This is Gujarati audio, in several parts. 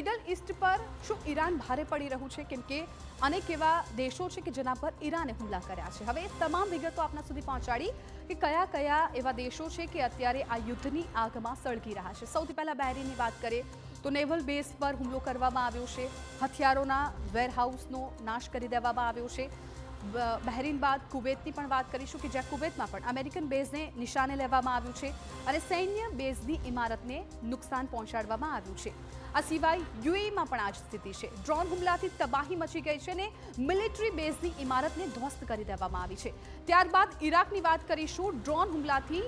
મિડલ ઈસ્ટ પર શું ઈરાન ભારે પડી રહ્યું છે? કેમ કે અનેક એવા દેશો છે કે જેના પર ઈરાને હુમલા કર્યા છે. હવે તમામ વિગતો આપના સુધી પહોંચાડી કે કયા કયા એવા દેશો છે કે અત્યારે આ યુદ્ધની આગમાં સળગી રહ્યા છે. સૌથી પહેલા બહેરીનની વાત કરીએ તો નેવલ બેઝ પર હુમલો કરવામાં આવ્યો છે. હથિયારોના વેરહાઉસનો નાશ કરી દેવામાં આવ્યો છે. બહેરીન બાદ કુવૈતની પણ વાત કરીશું કે જ્યાં કુવૈતમાં પણ અમેરિકન બેઝને નિશાને લેવામાં આવ્યું છે અને સૈન્ય બેઝની ઇમારતને નુકસાન પહોંચાડવામાં આવ્યું છે. આ સિવાય યુએઈમાં પણ આ જ સ્થિતિ છે. ડ્રોન હુમલાથી તબાહી મચી ગઈ છે અને મિલિટરી બેઝની ઇમારતને ધ્વસ્ત કરી દેવામાં આવી છે. ત્યારબાદ ઇરાકની વાત કરીશું. ડ્રોન હુમલાથી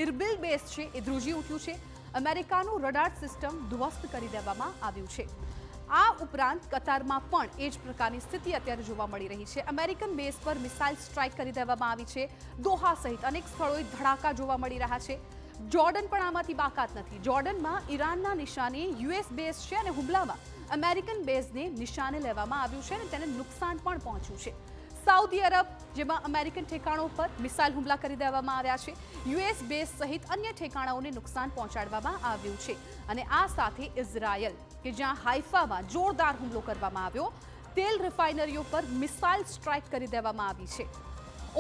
ઇરબિલ બેઝ છે એ ધ્રુજી ઉઠ્યું છે. અમેરિકાનું રડાર સિસ્ટમ ધ્વસ્ત કરી દેવામાં આવ્યું છે. આ ઉપરાંત કતારમાં પણ એ જ પ્રકારની સ્થિતિ અત્યારે જોવા મળી રહી છે. અમેરિકન બેઝ પર મિસાઇલ સ્ટ્રાઇક કરી દેવામાં આવી છે. દોહા સહિત અનેક સ્થળોએ ધડાકા જોવા મળી રહ્યા છે. જોર્ડન પણ આમાંથી બાકાત નથી. જોર્ડનમાં ઈરાનના નિશાને યુએસ બેઝ છે અને હુમલામાં અમેરિકન બેઝને નિશાને લેવામાં આવ્યું છે અને તેને નુકસાન પણ પહોંચ્યું છે. સાઉદી અરબ જેમાં અમેરિકન ઠેકાણો પર મિસાઇલ હુમલા કરી દેવામાં આવ્યા છે. યુએસ બેઝ સહિત અન્ય ઠેકાણાઓને નુકસાન પહોંચાડવામાં આવ્યું છે. અને આ સાથે ઇઝરાયલ કે જ્યાં હાઇફામાં જોરદાર હુમલો કરવામાં આવ્યો. તેલ રિફાઇનરીઓ પર મિસાઇલ સ્ટ્રાઇક કરી દેવામાં આવી છે.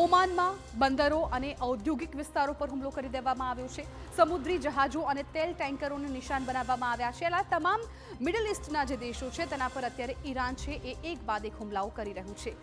ઓમાનમાં બંદરો અને ઔદ્યોગિક વિસ્તારો પર હુમલો કરી દેવામાં આવ્યો છે. સમુદ્રી જહાજો અને તેલ ટેન્કરોને નિશાન બનાવવામાં આવ્યા છે. આ તમામ મિડલ ઇસ્ટના જે દેશો છે તેના પર અત્યારે ઈરાન છે એ એક બાદ એક હુમલાઓ કરી રહ્યું છે.